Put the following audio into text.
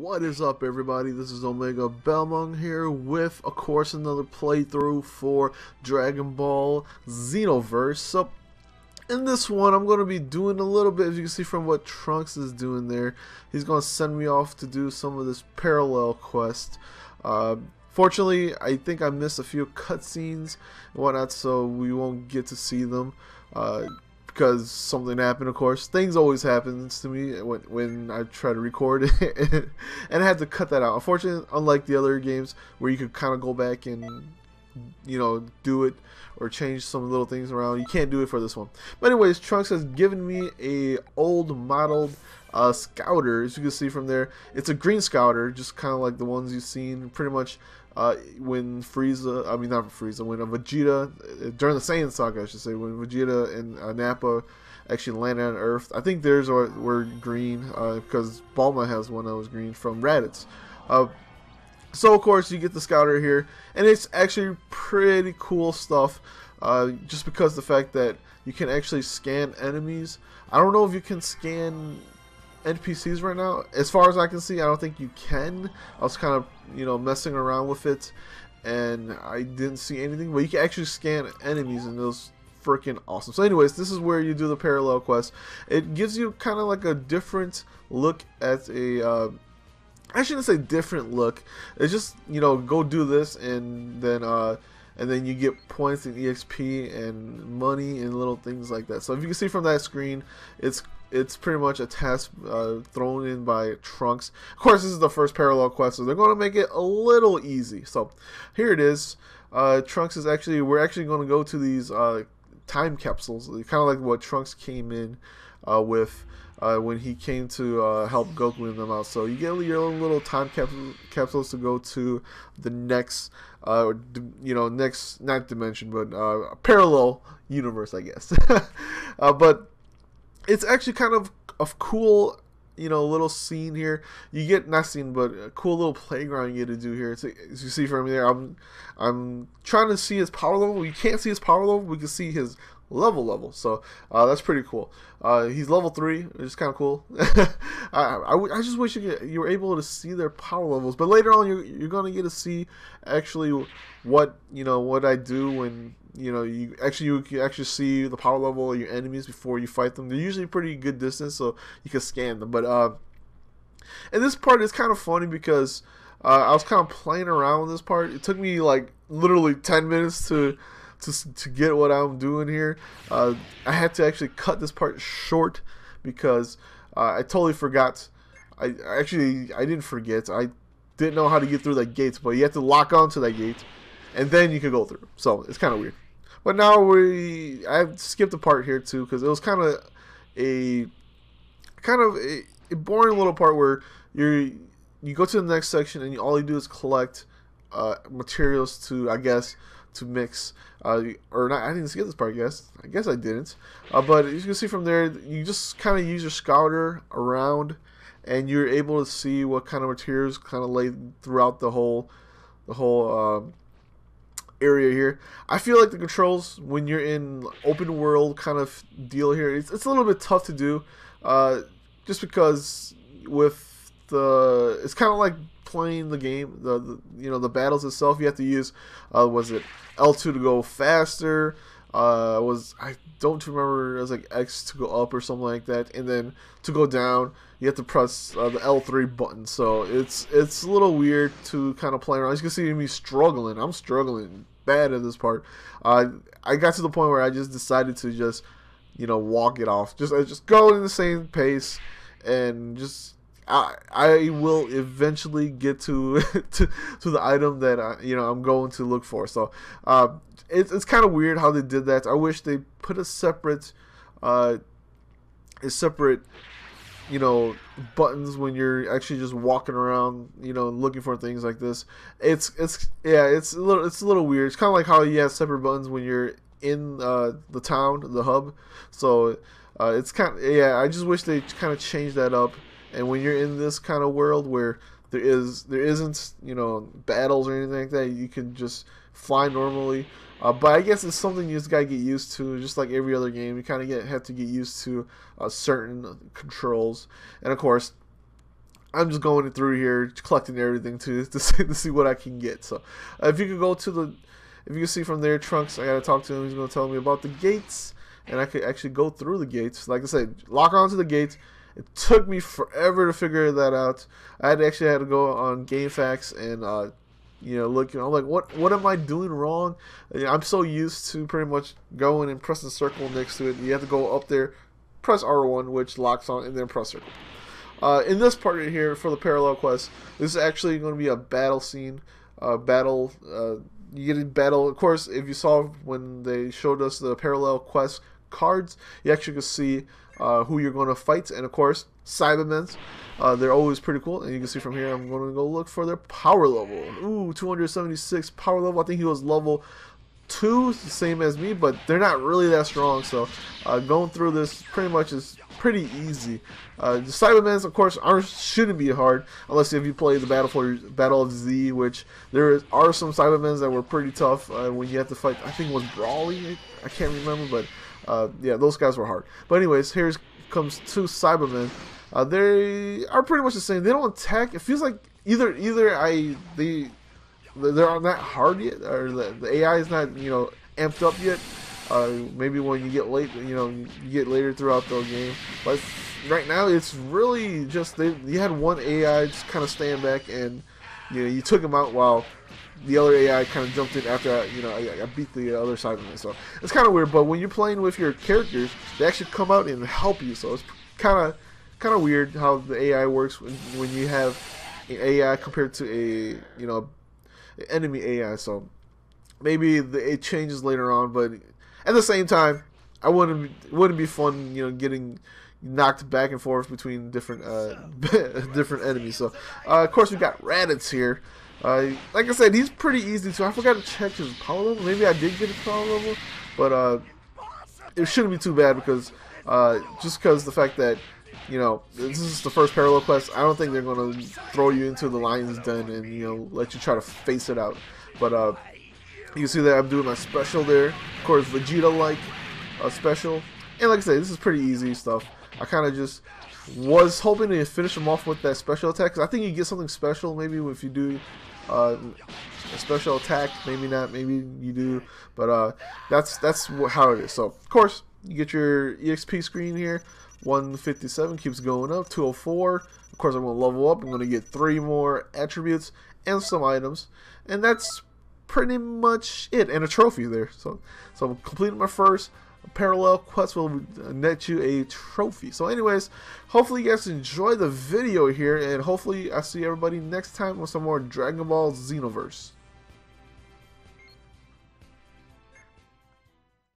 What is up, everybody? This is Omegabalmung here with, of course, another playthrough for Dragon Ball Xenoverse. So, in this one, I'm going to be doing a little bit, as you can see from what Trunks is doing there. He's going to send me off to do some of this parallel quest. Fortunately, I think I missed a few cutscenes and whatnot, so we won't get to see them. Because something happened, of course. Things always happens to me when I try to record it, and I had to cut that out. Unfortunately, unlike the other games where you could kind of go back and, you know, do it or change some little things around, you can't do it for this one. But anyways, Trunks has given me a old modeled scouter. As you can see from there, it's a green scouter, just kind of like the ones you've seen pretty much when Frieza, I mean not Frieza, when Vegeta, during the Saiyan saga I should say, when Vegeta and Nappa actually landed on Earth. I think theirs were green, because Bulma has one that was green from Raditz. So of course you get the scouter here, and it's actually pretty cool stuff, just because the fact that you can actually scan enemies. I don't know if you can scan NPCs right now. As far as I can see, I don't think you can. I was kind of, you know, messing around with it, and I didn't see anything, but you can actually scan enemies, and it was freaking awesome. So anyways, this is where you do the parallel quest. It gives you kind of like a different look at a I shouldn't say different look. It's just, you know, go do this, and then you get points and EXP and money and little things like that. So if you can see from that screen, it's pretty much a task thrown in by Trunks. Of course, this is the first parallel quest, so they're going to make it a little easy. So here it is. Trunks is actually, we're actually going to go to these time capsules, kind of like what Trunks came in with when he came to help Goku and them out. So you get your own little time capsules to go to the next, you know, next, not dimension, but parallel universe, I guess. But it's actually kind of a cool, you know, little scene here. You get, not scene, but a cool little playground you get to do here. So, as you see from there, I'm trying to see his power level. You can't see his power level. We can see his level. So that's pretty cool. He's level 3, which is kind of cool. I just wish you were able to see their power levels. But later on, you're gonna get to see actually what, you know, what I do when, you know, you can actually see the power level of your enemies before you fight them. They're usually pretty good distance, so you can scan them. But and this part is kind of funny because I was kind of playing around with this part. It took me like literally 10 minutes to get what I'm doing here. I had to actually cut this part short because I totally forgot. I didn't forget. I didn't know how to get through that gate, but you have to lock onto that gate, and then you can go through. So it's kind of weird. But now I skipped a part here too because it was kind of a boring little part where you go to the next section and all you do is collect materials to, I guess, to mix, or not. I didn't skip this part. I guess I didn't. But as you can see from there, you just kind of use your scouter around, and you're able to see what kind of materials kind of lay throughout the whole area here. I feel like the controls when you're in open world kind of deal here, it's a little bit tough to do, just because with it's kind of like playing the game, you know, the battles itself. You have to use was it L2 to go faster, I don't remember, it was like X to go up or something like that, and then to go down you have to press the L3 button. So it's a little weird to kind of play around. As you can see me struggling, I'm struggling bad at this part. I got to the point where I just decided to just, you know, walk it off, just go in the same pace, and just I will eventually get to to the item that I'm going to look for. So it's kind of weird how they did that. I wish they put a separate you know, buttons when you're actually just walking around, you know, looking for things like this. It's a little weird. It's kind of like how you have separate buttons when you're in the town, the hub. So it's kind of, I just wish they kind of changed that up. And when you're in this kind of world where there isn't, you know, battles or anything like that, you can just fly normally. But I guess it's something you just gotta get used to, just like every other game. You kind of have to get used to certain controls. And of course, I'm just going through here, collecting everything to see what I can get. So, if you could go to the, if you can see from there, Trunks, I gotta talk to him. He's gonna tell me about the gates, and I could actually go through the gates. Like I said, lock onto the gates. It took me forever to figure that out. I actually had to go on GameFAQs and you know, look. I'm like, what am I doing wrong? I'm so used to pretty much going and pressing circle next to it. You have to go up there, press R1, which locks on, and then press circle. In this part right here for the parallel quest, this is actually going to be a battle scene. You get a battle. Of course, if you saw when they showed us the parallel quest cards, you actually can see who you're going to fight, and of course, Cybermen. They're always pretty cool, and you can see from here, I'm going to go look for their power level. Ooh, 276 power level. I think he was level 2, the same as me, but they're not really that strong, so going through this pretty much is pretty easy. The Cybermen, of course, shouldn't be hard, unless if you play the Battle of Z, which there are some Cybermen that were pretty tough when you have to fight, I think it was Brawly, I can't remember, but yeah, those guys were hard. But anyways, here comes 2 Cybermen. They are pretty much the same. They don't attack. It feels like either they're not hard yet, or the AI is not, you know, amped up yet. Maybe when you get late, you know, you get later throughout the game. But right now, it's really just you had one AI just kind of stand back, and you know, you took him out while the other AI kind of jumped in after I beat the other side of it. So it's kind of weird. But when you're playing with your characters, they actually come out and help you. So it's kind of weird how the AI works when you have an AI compared to a, you know, enemy AI. So maybe it changes later on, but at the same time, it wouldn't be fun, you know, getting knocked back and forth between different different enemies. So of course we got Raditz here. Like I said, he's pretty easy too. I forgot to check his power level. Maybe I did get his power level, but it shouldn't be too bad because just because the fact that, you know, this is the first parallel quest, I don't think they're going to throw you into the lion's den and, you know, let you try to face it out. But you can see that I'm doing my special there. Of course, Vegeta-like special. And like I said, this is pretty easy stuff. I kind of just was hoping to finish him off with that special attack, because I think you get something special maybe if you do a special attack. Maybe not, maybe you do. But that's how it is. So, of course, you get your EXP screen here. 157 keeps going up. 204. Of course, I'm going to level up. I'm going to get 3 more attributes and some items, and that's pretty much it. And a trophy there. So I'm completing my first parallel quest. Will net you a trophy. So, anyways, hopefully you guys enjoy the video here, and hopefully I see everybody next time with some more Dragon Ball Xenoverse.